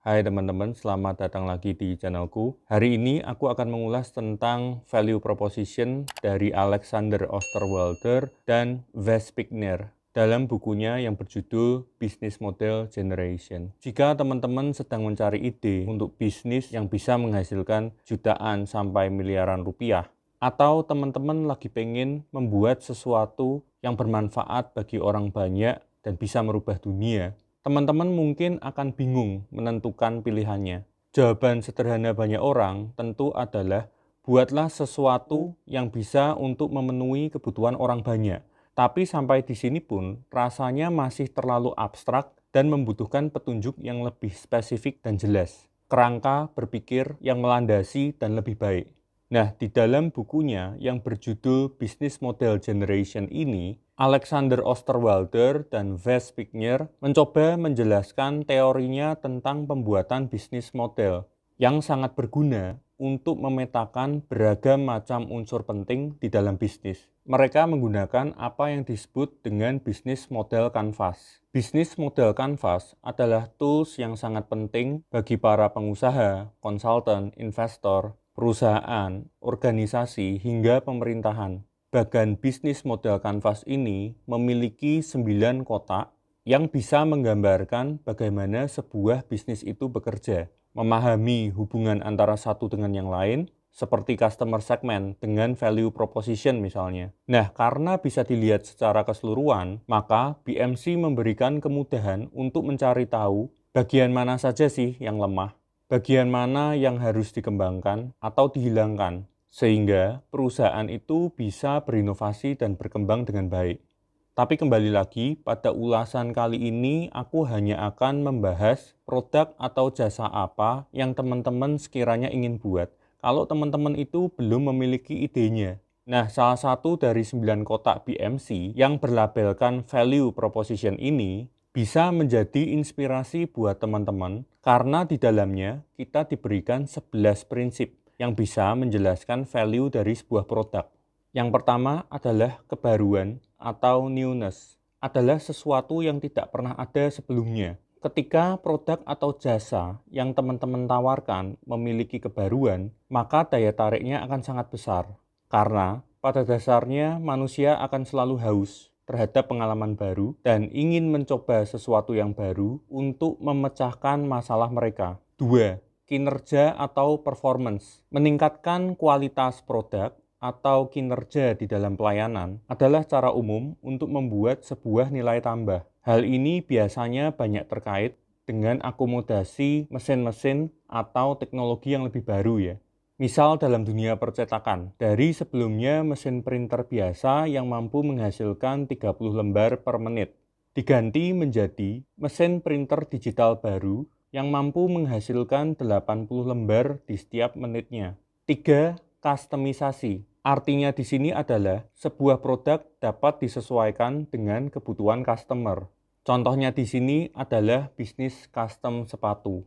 Hai teman-teman, selamat datang lagi di channelku. Hari ini aku akan mengulas tentang value proposition dari Alexander Osterwalder dan Wes Pigner dalam bukunya yang berjudul Business Model Generation. Jika teman-teman sedang mencari ide untuk bisnis yang bisa menghasilkan jutaan sampai miliaran rupiah, atau teman-teman lagi pengen membuat sesuatu yang bermanfaat bagi orang banyak dan bisa merubah dunia, teman-teman mungkin akan bingung menentukan pilihannya. Jawaban sederhana banyak orang tentu adalah buatlah sesuatu yang bisa untuk memenuhi kebutuhan orang banyak. Tapi sampai di sini pun rasanya masih terlalu abstrak dan membutuhkan petunjuk yang lebih spesifik dan jelas. Kerangka berpikir yang melandasi dan lebih baik. Nah, di dalam bukunya yang berjudul Business Model Generation ini, Alexander Osterwalder dan Wes Pigner mencoba menjelaskan teorinya tentang pembuatan bisnis model yang sangat berguna untuk memetakan beragam macam unsur penting di dalam bisnis. Mereka menggunakan apa yang disebut dengan bisnis model canvas. Bisnis model canvas adalah tools yang sangat penting bagi para pengusaha, konsultan, investor, perusahaan, organisasi, hingga pemerintahan. Bagan bisnis model kanvas ini memiliki 9 kotak yang bisa menggambarkan bagaimana sebuah bisnis itu bekerja, memahami hubungan antara satu dengan yang lain, seperti customer segment dengan value proposition misalnya. Nah, karena bisa dilihat secara keseluruhan, maka BMC memberikan kemudahan untuk mencari tahu bagian mana saja sih yang lemah, bagian mana yang harus dikembangkan atau dihilangkan, sehingga perusahaan itu bisa berinovasi dan berkembang dengan baik. Tapi kembali lagi, pada ulasan kali ini aku hanya akan membahas produk atau jasa apa yang teman-teman sekiranya ingin buat kalau teman-teman itu belum memiliki idenya. Nah, salah satu dari 9 kotak BMC yang berlabelkan value proposition ini bisa menjadi inspirasi buat teman-teman karena di dalamnya kita diberikan 11 prinsip yang bisa menjelaskan value dari sebuah produk. Yang pertama adalah kebaruan atau newness, adalah sesuatu yang tidak pernah ada sebelumnya. Ketika produk atau jasa yang teman-teman tawarkan memiliki kebaruan, maka daya tariknya akan sangat besar. Karena pada dasarnya manusia akan selalu haus terhadap pengalaman baru dan ingin mencoba sesuatu yang baru untuk memecahkan masalah mereka. 2. Kinerja atau performance. Meningkatkan kualitas produk atau kinerja di dalam pelayanan adalah cara umum untuk membuat sebuah nilai tambah. Hal ini biasanya banyak terkait dengan akomodasi mesin-mesin atau teknologi yang lebih baru ya. Misal dalam dunia percetakan, dari sebelumnya mesin printer biasa yang mampu menghasilkan 30 lembar per menit, diganti menjadi mesin printer digital baru yang mampu menghasilkan 80 lembar di setiap menitnya. 3. Customisasi. Artinya di sini adalah sebuah produk dapat disesuaikan dengan kebutuhan customer. Contohnya di sini adalah bisnis custom sepatu.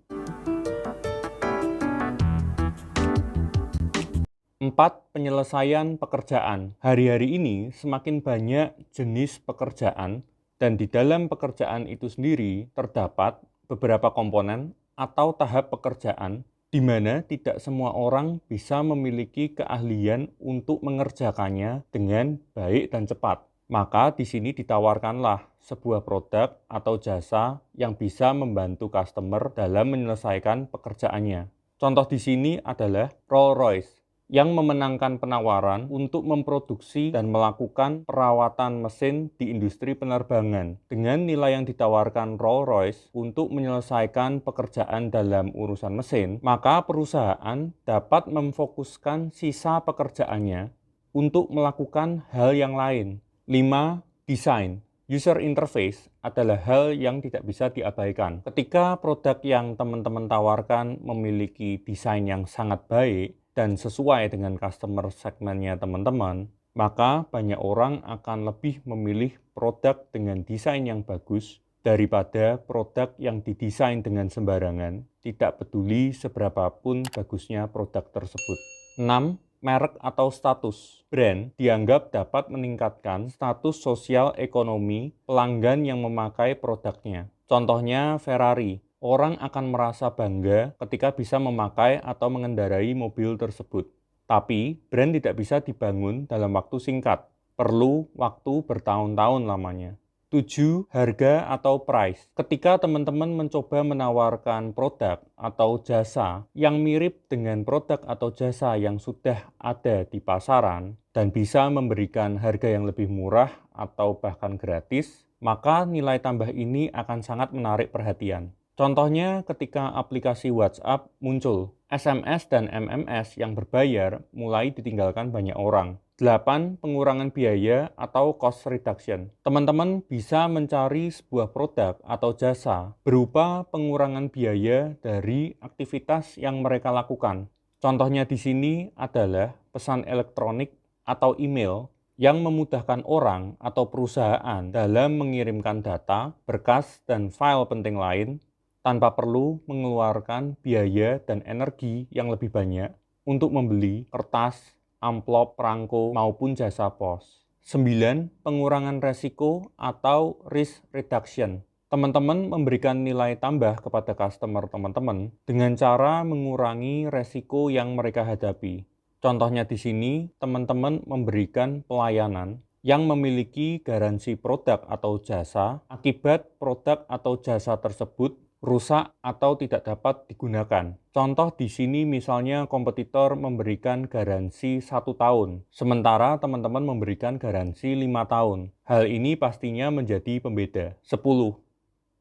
4. Penyelesaian pekerjaan. Hari-hari ini semakin banyak jenis pekerjaan dan di dalam pekerjaan itu sendiri terdapat beberapa komponen atau tahap pekerjaan di mana tidak semua orang bisa memiliki keahlian untuk mengerjakannya dengan baik dan cepat. Maka di sini ditawarkanlah sebuah produk atau jasa yang bisa membantu customer dalam menyelesaikan pekerjaannya. Contoh di sini adalah Rolls-Royce yang memenangkan penawaran untuk memproduksi dan melakukan perawatan mesin di industri penerbangan. Dengan nilai yang ditawarkan Rolls-Royce untuk menyelesaikan pekerjaan dalam urusan mesin, maka perusahaan dapat memfokuskan sisa pekerjaannya untuk melakukan hal yang lain. 5. Desain. User interface adalah hal yang tidak bisa diabaikan. Ketika produk yang teman-teman tawarkan memiliki desain yang sangat baik dan sesuai dengan customer segmennya teman-teman, maka banyak orang akan lebih memilih produk dengan desain yang bagus daripada produk yang didesain dengan sembarangan, tidak peduli seberapapun bagusnya produk tersebut. 6. Merek atau status. Brand dianggap dapat meningkatkan status sosial ekonomi pelanggan yang memakai produknya. Contohnya Ferrari. orang akan merasa bangga ketika bisa memakai atau mengendarai mobil tersebut. Tapi, brand tidak bisa dibangun dalam waktu singkat. Perlu waktu bertahun-tahun lamanya. 7. Harga atau price. Ketika teman-teman mencoba menawarkan produk atau jasa yang mirip dengan produk atau jasa yang sudah ada di pasaran dan bisa memberikan harga yang lebih murah atau bahkan gratis, maka nilai tambah ini akan sangat menarik perhatian. Contohnya ketika aplikasi WhatsApp muncul, SMS dan MMS yang berbayar mulai ditinggalkan banyak orang. 8. Pengurangan biaya atau cost reduction. Teman-teman bisa mencari sebuah produk atau jasa berupa pengurangan biaya dari aktivitas yang mereka lakukan. Contohnya di sini adalah pesan elektronik atau email yang memudahkan orang atau perusahaan dalam mengirimkan data, berkas, dan file penting lain tanpa perlu mengeluarkan biaya dan energi yang lebih banyak untuk membeli kertas, amplop, perangko, maupun jasa pos. 9. Pengurangan resiko atau risk reduction. Teman-teman memberikan nilai tambah kepada customer teman-teman dengan cara mengurangi resiko yang mereka hadapi. Contohnya di sini, teman-teman memberikan pelayanan yang memiliki garansi produk atau jasa akibat produk atau jasa tersebut rusak atau tidak dapat digunakan. Contoh di sini misalnya kompetitor memberikan garansi 1 tahun, sementara teman-teman memberikan garansi 5 tahun. Hal ini pastinya menjadi pembeda. 10.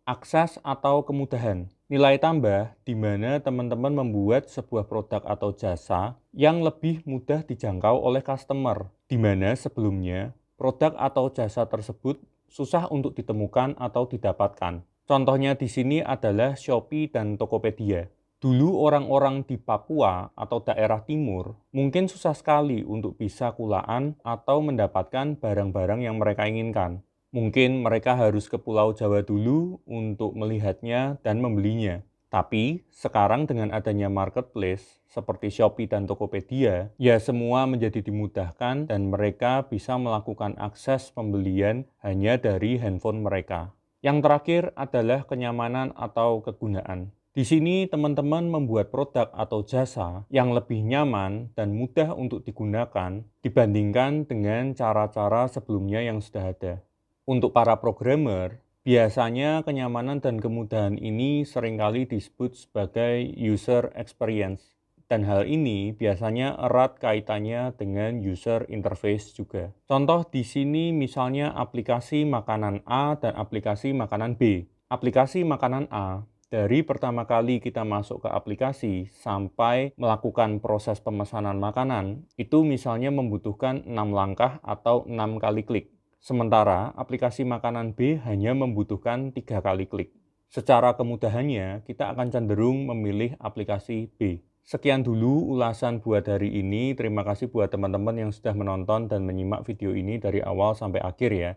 Akses atau kemudahan. Nilai tambah di mana teman-teman membuat sebuah produk atau jasa yang lebih mudah dijangkau oleh customer, di mana sebelumnya produk atau jasa tersebut susah untuk ditemukan atau didapatkan. Contohnya di sini adalah Shopee dan Tokopedia. Dulu orang-orang di Papua atau daerah timur mungkin susah sekali untuk bisa kulaan atau mendapatkan barang-barang yang mereka inginkan. Mungkin mereka harus ke Pulau Jawa dulu untuk melihatnya dan membelinya. Tapi sekarang dengan adanya marketplace seperti Shopee dan Tokopedia, ya semua menjadi dimudahkan dan mereka bisa melakukan akses pembelian hanya dari handphone mereka. Yang terakhir adalah kenyamanan atau kegunaan. Di sini teman-teman membuat produk atau jasa yang lebih nyaman dan mudah untuk digunakan dibandingkan dengan cara-cara sebelumnya yang sudah ada. Untuk para programmer, biasanya kenyamanan dan kemudahan ini seringkali disebut sebagai user experience. Dan hal ini biasanya erat kaitannya dengan user interface juga. Contoh di sini misalnya aplikasi makanan A dan aplikasi makanan B. Aplikasi makanan A, dari pertama kali kita masuk ke aplikasi sampai melakukan proses pemesanan makanan, itu misalnya membutuhkan 6 langkah atau 6 kali klik. Sementara aplikasi makanan B hanya membutuhkan 3 kali klik. Secara kemudahannya, kita akan cenderung memilih aplikasi B. Sekian dulu ulasan buat hari ini. Terima kasih buat teman-teman yang sudah menonton dan menyimak video ini dari awal sampai akhir ya.